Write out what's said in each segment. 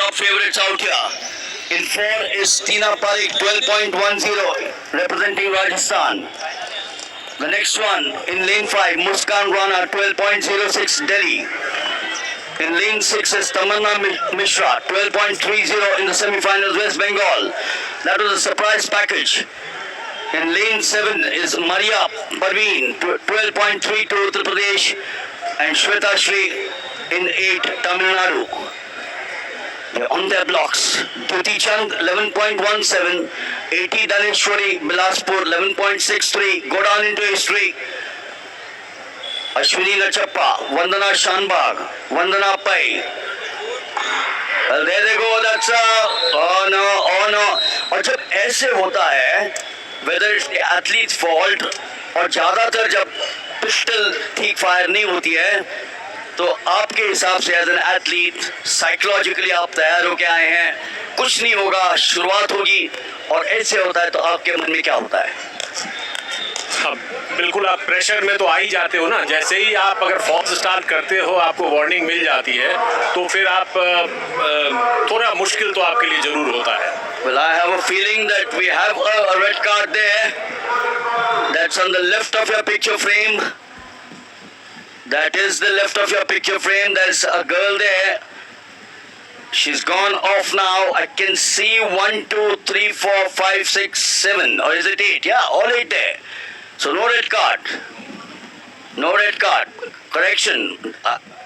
top favorites out here. In 4 is Tina Parikh, 12.10, representing Rajasthan. The next one, in lane 5, Muskan Rana, 12.06, Delhi. In lane 6 is Tamanna Mishra, 12.30 in the semi-finals, West Bengal. That was a surprise package. In lane 7 is Maria Parveen, 12.32, Uttar Pradesh. And Shweta Shri in 8, Tamil Nadu. They're on their blocks. Duti Chand, 11.17. 80, Daneshwari, Bilaspur, 11.63. Go down into history. Ashwini Lachappa, Vandana Shanbag, Vandana Pai. Well, there they go. That's oh no. और जब ऐसे होता है, whether it's the athlete's fault और ज़्यादातर जब pistol ठीक fire नहीं होती है, तो आपके हिसाब से एज एन एथलीट साइकोलॉजिकली आप तैयार होके आए हैं, कुछ नहीं होगा, शुरुआत होगी, और ऐसे होता है तो आपके मन में क्या होता है? हाँ, बिल्कुल आप प्रेशर में तो आ ही जाते हो ना। जैसे ही आप अगर फॉल्स स्टार्ट करते हो, आपको वार्निंग मिल जाती है, तो फिर आप थोड़ा मुश्किल तो आपके लिए जरूर होता है। Well, I have a feeling that we have a red card there. That's on the left of your picture frame. That is the left of your picture frame. There's a girl there. She's gone off now. I can see 1, 2, 3, 4, 5, 6, 7. Or is it 8? Yeah, all 8 there. So no red card. No red card. Correction.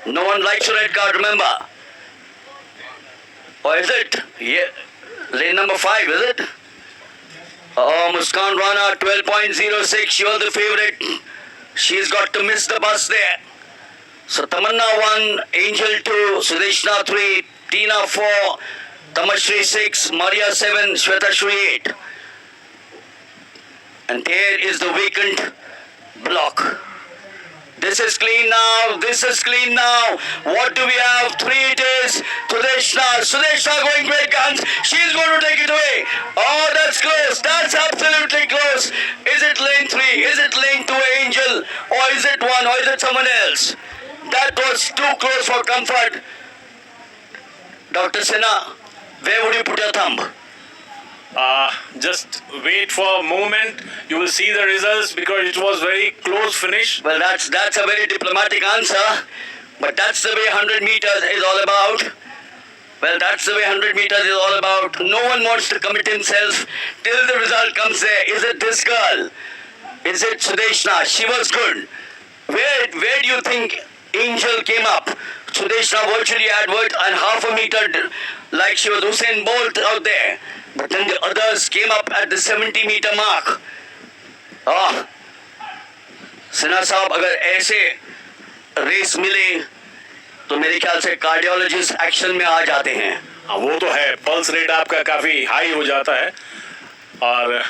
No one likes a red card, remember. Or is it? Yeah. Lane number 5, is it? Oh, Muskan Rana, 12.06. She was the favorite. She's got to miss the bus there. So Tamanna 1, Angel 2, Sudeshna 3, Tina 4, Tamashri 6, Maria 7, Shweta Shri 8. And there is the vacant block. This is clean now. This is clean now. What do we have? 3 it is. Sudeshna going great guns. She's going to take it away. Oh, that's close. That's absolutely close. Is it lane 3? Is it lane 2 Angel? Or is it 1? Or is it someone else? That was too close for comfort. Dr. Sinha, where would you put your thumb? Just wait for a moment. You will see the results because it was very close finish. Well, that's a very diplomatic answer. But that's the way 100 meters is all about. Well, that's the way 100 meters is all about. No one wants to commit himself till the result comes there. Is it this girl? Is it Sudeshna? She was good. Where do you think Angel came up? Sudeshna virtually had and half a meter like she was Usain Bolt out there. But then the others came up at the 70-meter mark. Ah, Sinha साहब अगर ऐसे race मिले तो मेरे ख्याल से cardiologist action में आ जाते हैं। हाँ, वो तो है। पल्स रेट आपका काफ़ी हाई हो जाता है और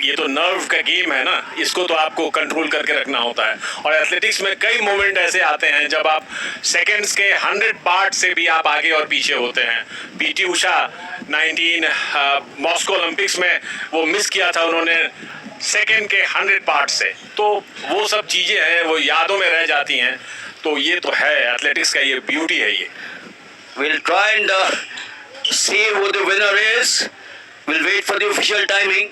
ये तो नर्व का गेम है ना, इसको तो आपको कंट्रोल करके रखना होता है। और एथलेटिक्स में कई मोमेंट ऐसे आते हैं जब आप सेकंड्स के 100 पार्ट से भी आप आगे और पीछे होते हैं। पीटी उषा 19 मॉस्को ओलंपिक्स में वो मिस किया था उन्होंने सेकंड के 100 पार्ट से, तो वो सब चीज़ें हैं वो यादों में रह जाती हैं। तो ये तो है एथलेटिक्स का, ये ब्यूटी है ये। We'll try and see who the winner is. We'll wait for the official timing.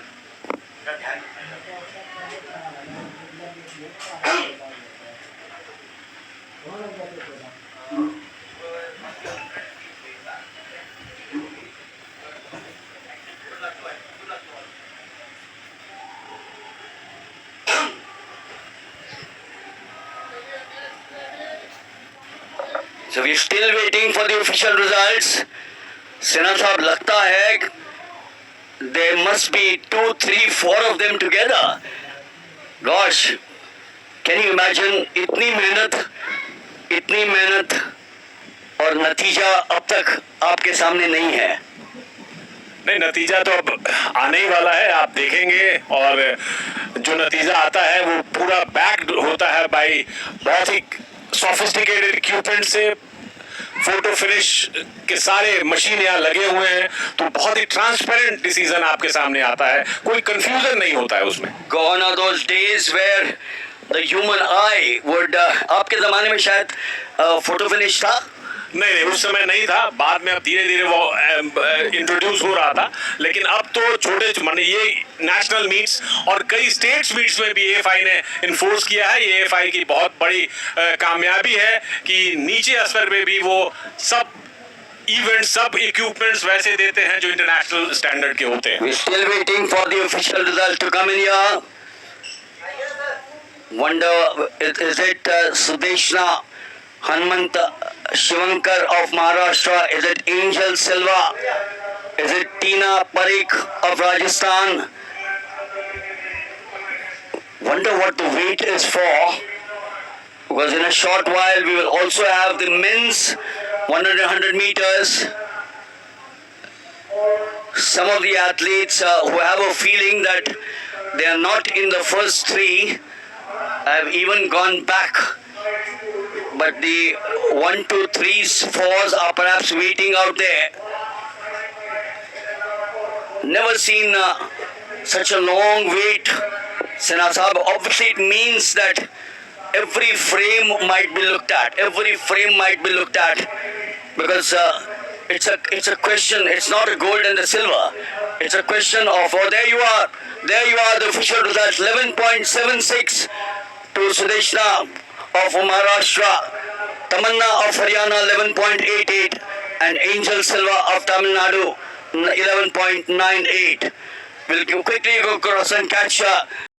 So we're still waiting for the official results. Sinha साहब लगता है there must be 2, 3, 4 of them together. Gosh, can you imagine इतनी मेहनत और नतीजा अब तक आपके सामने नहीं है। नहीं, नतीजा तो अब आने ही वाला है, आप देखेंगे। और जो नतीजा आता है वो पूरा बैक्ड होता है बाई बहुत ही सोफिस्टिकेटेड इक्विपमेंट से। फोटो फिनिश के सारे मशीन यहाँ लगे हुए हैं, तो बहुत ही ट्रांसपेरेंट डिसीजन आपके सामने आता है, कोई कंफ्यूजन नहीं होता है उसमें। Gone are those days where the human eye would आपके ज़माने में शायद फोटो फिनिश था? नहीं, उस समय नहीं था, बाद में अब धीरे धीरे वो इंट्रोड्यूस हो रहा था, लेकिन अब तो छोटे माने ये नेशनल मीट्स और कई स्टेट्स मीट्स में भी एएफआई ने इन्फोर्स किया है। ये एएफआई की बहुत बड़ी कामयाबी है कि नीचे स्तर पे भी वो सब इवेंट, सब इक्विपमेंट्स वैसे देते हैं जो इंटरनेशनल स्टैंडर्ड के होते हैं। We're still waiting for the official result to come in here. Wonder, is it Sudeshna Hanmant Shivankar of Maharashtra? Is it Angel Silva? Is it Tina Parikh of Rajasthan? Wonder what the wait is for. Because in a short while we will also have the men's 100 and 100 meters. Some of the athletes who have a feeling that they are not in the first three have even gone back. But the 1, 2, 3s, 4s are perhaps waiting out there. Never seen such a long wait. Sinha Sahab, obviously it means that every frame might be looked at. Every frame might be looked at. Because it's a question. It's not a gold and the silver. It's a question of, oh, there you are, the official result, 11.76 to Sudeshna of Maharashtra, Tamanna of Haryana 11.88, and Angel Silva of Tamil Nadu 11.98. We'll quickly go across and catch